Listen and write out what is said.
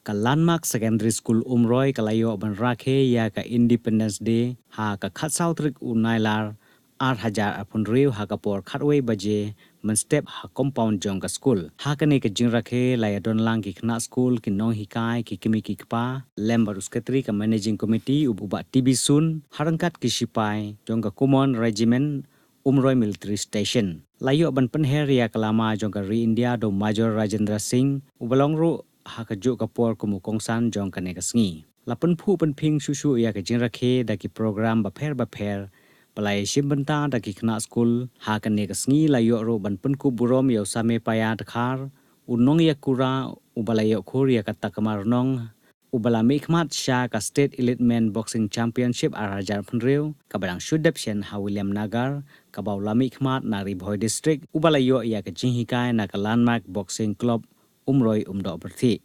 ka landmark secondary school umroi kalayo ban rakhe ya ka Independence Day ha ka khat sautrik unailar 8,000 apun riu ha ka por khatwei baje man step ha compound jong ka school ha ka ne ka jing rakhe laya don lang ki khna school ki nong hikai ki kimi ki kpa lembar uskatri ka managing committee uba TB sun harangkat ki sipai jong ka common regiment umroi military station layo ban Pynher ya kalama jong ka re India do Major Rajinder Singh ubalong ru ha ka ju ka por kumu kongsan jong ka ne ka sngi lapun phu pen phing shushu ya ka jing rakhe da ki program ba pher palai shimbanta da ki khna school ha ka ne ka sngi layo ro ban pen ku burom yo same paya khar unong ya kura ubalayo khur ya ka takamar nong ubala mikmat sha ka state elite men boxing championship arajar phunreu ka barang shudap shen ha William Nagar ka baula mikmat nari bhoi district ubalayo ya ka jinghikai na ka landmark boxing club umroi umdo berthi